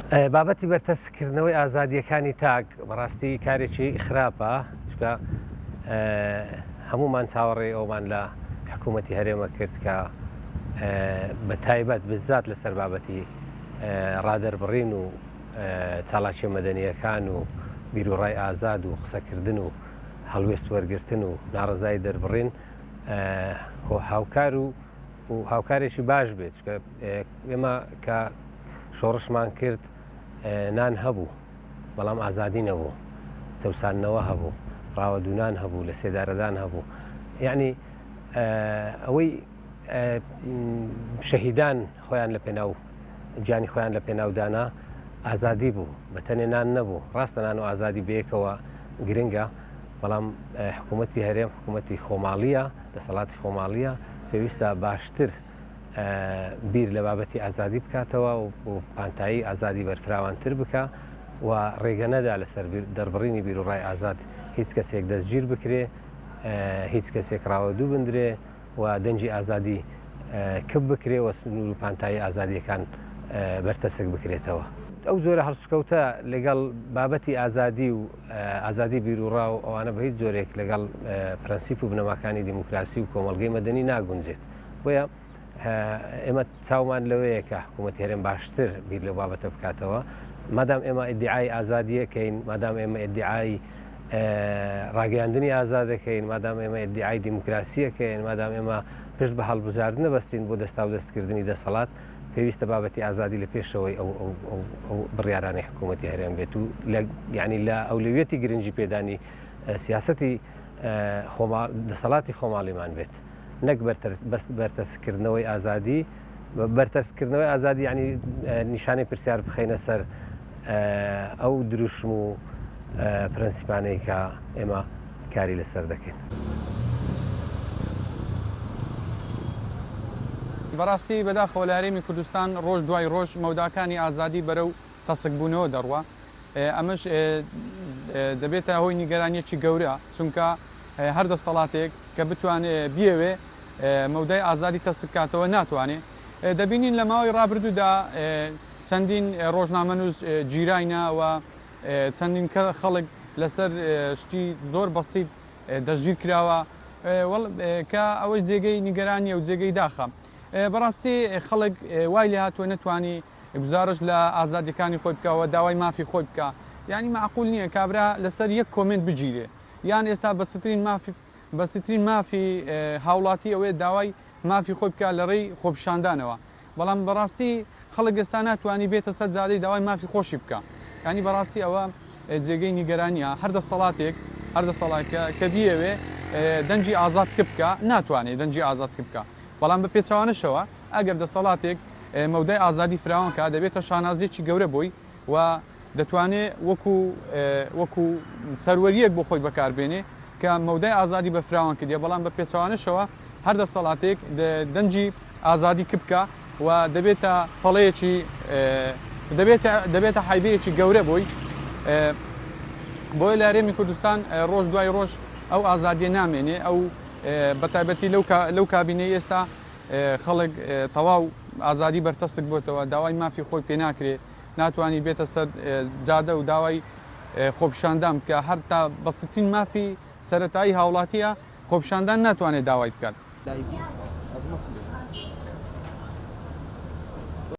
بابەتی بەرتەسکردنەوەی ئازادیەکانی تاک بەڕاستی کارێکی خراپە چکە هەمومان چاوەڕێ ئەومان لە حکوومەتی هەرێمە کرد کە بە تایبەت بزات لەسەر بابەتی ڕادەربڕین و چالاکی مەدەنیەکان و بیرروڕای ئازاد و قسەکردن و هەڵوێست وەرگرتن و ناڕزای دەربڕین هاوکار و هاوکارێکی باش بێت ئێمە کە شۆڕشمان کرد نان هەبوو بەڵام ئازادی نەبوو چەسانەوە هەبوو ڕاوەدونان هەبوو لە سێدارەدان هەبوو یعنی ئەوەی شەهیدان خۆیان لە پێناو گیانی خۆیان لە پێناودانا ئازادی بوو بەتەنێ نان نەبوو ڕاستە نان و ئازادی بەیەکەوە گرنگە بەڵام حکوومەتی هەرێم حکوومەتی خۆماڵیە دەسەڵاتی خۆماڵیە پێویستە باشتر بیر لە بابەتی ئازادی بکاتەوە و پانتایی ئازادی بەرفراوانتر بکە و ڕێگە نەدا لەسەر دەربڕینی بیرروڕای ئازاد هیچ کەسێک دەستگیر بکرێ هیچ کەسێک ڕاوەدوو بندرێ و دەنجی ئازادی کب بکرێ و سنوور و پانتایی ئازادیەکان بەرتەسک بکرێتەوە. ئەو زۆرە هەڵسوکەوتە لەگەڵ بابەتی ئازادی و ئازادی بیرروڕا و ئەوانە بە هیچ زۆرێک لەگەڵ پرەنسیپ و بنەماکانی دیموکراسی و کۆمەڵگەی مەدەنی ناگونجێت بۆیە ئێمە چاومان لەوەیە کە حکوومەتی هەرێم باشتر بیر لە بابەتە بکاتەوە مادام ئێمە ئیدعای ئازادیەکەین مادام ئێمە ئیدعای ڕاگەیاندنی ئازادەکەین مادام ئێمە ئیدعای دیموکراسیەکەین مادام ئێمە پشت بە هەڵبژاردن نەبەستین بۆ دەستا و دەستکردنی دەسەڵات پێویستە بابەتی ئازادی لە پێشەوەی ئەو بڕیارانی حکوومەتی هەرێم بێت و یعنی لە ئەولویەتی گرنگی پێدانی سیاسەتی دەسەڵاتی خۆماڵیمان بێت نەک بەرتەسکردنەوەی ئازادی بەرتەسکردنەوەی ئازادی ینی نیشانەی پرسیار بخەینە سەر ئەو دروشم و پرەنسیپانەی کە ئێمە کاری لەسەر دەکەین. بەڕاستی بەداخەوە لە هەرێمی کوردستان ڕۆژ دوای ڕۆژ مەوداکانی ئازادی بەرەو تەسکبوونەوە دەڕوە ئەمەش دەبێتە هۆی نیگەرانیەکی گەورە چونکە هەر دەسەڵاتێک کە بتوانێت بیەوێ مەودای ئازادی تەسکاتەوە ناتوانێت دەبینین لە ماوەی ڕابردوودا چەندین ڕۆژنامەنووس گیراینە و چەندین خەڵک لەسەر شتی زۆر بەسیط دەستگیر کراوە کە ئەوەی جێگەی نیگەرانی و جێگەی داخە بەڕاستی خەڵک وای لێ هاتووە نەتوانی گزارش لە ئازادیەکانی خۆی بکەوە داوای مافی خۆی بکە یعنی معقول نییە کابرا لەسەر یەک کۆمنت بگیرێ یان ئێستا بەسترین مافی هاوڵاتی ئەوەیە داوای مافی خۆی بکە لە ڕێی خۆپیشاندانەوە بەڵام بەڕاستی خەڵک ئێستا ناتوانانی بێتە سەر جادەی داوای مافی خۆشی بکە ینی بەڕاستی ئەوە جێگەی نیگەرانیە هەر دەسەڵاتێک کە بیەوێ دەنجی ئازاد بکە ناتوانێت دەنجی ئازاد بکە بەڵام بە پێچوانشەوە ئەگەر دەسەڵاتێک مەودای ئازادی فراوانکە دەبێتە شانازیەکی گەورە بووی و دەتوانێت وەکو سەروەریەک بۆ خۆی بەکاربێنێ کە مەودای ئازادی بە فراوان کردێ بەڵام بە پێچوانشەوە هەر دەسەڵاتێک دەنجی ئازادی بکە و دەبێتە پەڵەیەکی دەبێتە حایبەیەکی گەورە بووی بۆی لە هەرێمی کوردستان ڕۆژ دوای ڕۆژ ئەو ئازادیە نامێنێ ئەو بەتایبەتی لەو کابینەی ئێستا خەڵک تەواو ئازادی بەرتەسک بۆتەوە داوای مافی خۆی پێ ناکرێت ناتوانانی بێتە سەر جادە و داوای خۆپیشاندان بکە هەر تا بەسترین مافی سەرەتایی هاوڵاتیە خۆپیشاندان ناتوانێت داوای بکات.